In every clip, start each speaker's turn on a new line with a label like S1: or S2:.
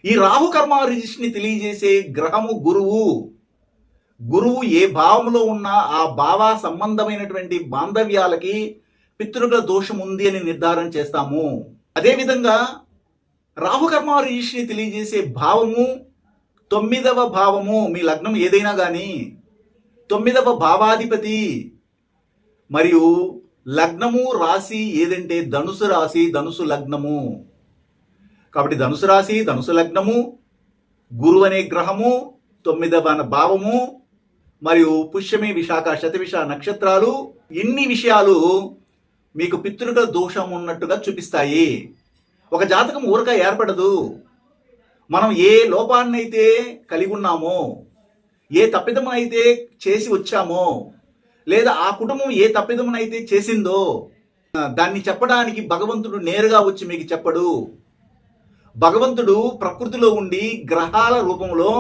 S1: ఈ రాహు కర్మ రిజిస్ట్ని తెలియజేసే గ్రహము గురువు. గురువు ఏ భావంలో ఉన్నా ఆ భావ సంబంధమైనటువంటి బాంధవ్యాలకి పితృగల దోషం ఉంది అని నిర్ధారణ చేస్తాము. అదేవిధంగా రాహుకర్మ రిజిస్ట్ని తెలియజేసే భావము 9వ భావము. మీ లగ్నం ఏదైనా కానీ 9వ భావాధిపతి మరియు లగ్నము రాశి ఏదంటే ధనుసు రాశి, ధనుసు లగ్నము. కాబట్టి ధనుసు రాశి, ధనుసు లగ్నము, గురువు అనే గ్రహము, 9వ భావము మరియు పుష్యమి, విశాఖ, శతవిష నక్షత్రాలు, ఇన్ని విషయాలు మీకు పితృగల దోషం ఉన్నట్టుగా చూపిస్తాయి. ఒక జాతకం ఊరక ఏర్పడదు. మనం ఏ లోపాన్నైతే కలిగి ఉన్నామో, ఏ తప్పిదమునైతే చేసి వచ్చామో, లేదా ఆ కుటుంబం ఏ తప్పిదమునైతే చేసిందో దాన్ని చెప్పడానికి భగవంతుడు నేరుగా వచ్చి మీకు చెప్పడు. భగవంతుడు ప్రకృతిలో ఉండి గ్రహాల రూపంలో,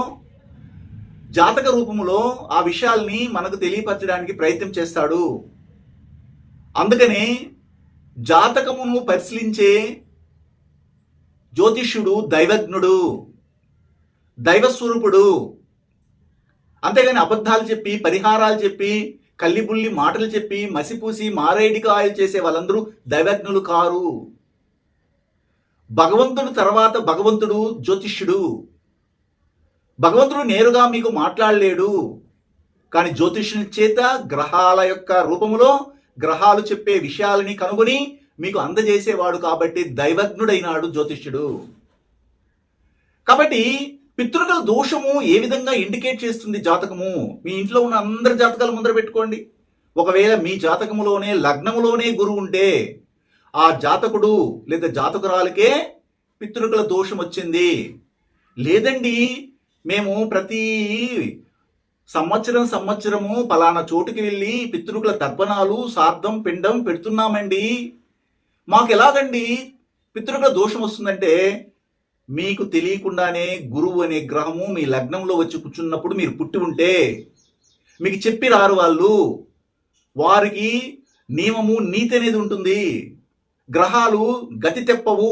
S1: జాతక రూపంలో ఆ విషయాల్ని మనకు తెలియపరచడానికి ప్రయత్నం చేస్తాడు. అందుకనే జాతకమును పరిశీలించే జ్యోతిష్యుడు దైవజ్ఞుడు, దైవస్వరూపుడు. అంతేగాని అబద్ధాలు చెప్పి, పరిహారాలు చెప్పి, కల్లిబుల్లి మాటలు చెప్పి, మసిపూసి మారేడికాయలు చేసే వాళ్ళందరూ దైవజ్ఞులు కారు. భగవంతుడు తర్వాత భగవంతుడు జ్యోతిష్యుడు. భగవంతుడు నేరుగా మీకు మాట్లాడలేడు, కానీ జ్యోతిష్యుని చేత గ్రహాల యొక్క రూపములో గ్రహాలు చెప్పే విషయాలని కనుగొని మీకు అందజేసేవాడు. కాబట్టి దైవజ్ఞుడైనాడు జ్యోతిష్యుడు. కాబట్టి పితృగల దోషము ఏ విధంగా ఇండికేట్ చేస్తుంది జాతకము? మీ ఇంట్లో ఉన్న అందరి జాతకాలు ముందర పెట్టుకోండి. ఒకవేళ మీ జాతకములోనే లగ్నములోనే గురువు ఉంటే ఆ జాతకుడు లేదా జాతకురాలకే పితృగల దోషం వచ్చింది. లేదండి, మేము ప్రతి సంవత్సరము పలానా చోటుకి వెళ్ళి పితృగల తర్పణాలు, సార్థం, పిండం పెడుతున్నామండి, మాకు ఎలాగండి పితృగల దోషం వస్తుందంటే, మీకు తెలియకుండానే గురువు అనే గ్రహము మీ లగ్నంలో వచ్చి కూర్చున్నప్పుడు మీరు పుట్టి ఉంటే మీకు చెప్పి రారు వాళ్ళు. వారికి నియమము, నీతి అనేది ఉంటుంది. గ్రహాలు గతి తెప్పవు,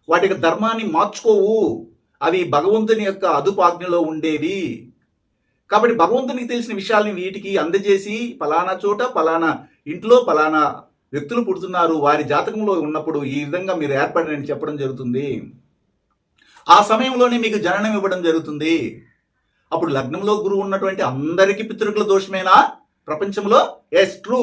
S1: వాటి ధర్మాన్ని మార్చుకోవు. అవి భగవంతుని యొక్క అదుపాజ్ఞలో ఉండేవి. కాబట్టి భగవంతునికి తెలిసిన విషయాల్ని వీటికి అందజేసి పలానా చోట పలానా ఇంట్లో పలానా వ్యక్తులు పుడుతున్నారు, వారి జాతకంలో ఉన్నప్పుడు ఈ విధంగా మీరు ఏర్పడని చెప్పడం జరుగుతుంది. ఆ సమయంలోనే మీకు జననం ఇవ్వడం జరుగుతుంది. అప్పుడు లగ్నంలో గురువు ఉన్నటువంటి అందరికీ పితృగల దోషమేనా ప్రపంచంలో? Yes, true.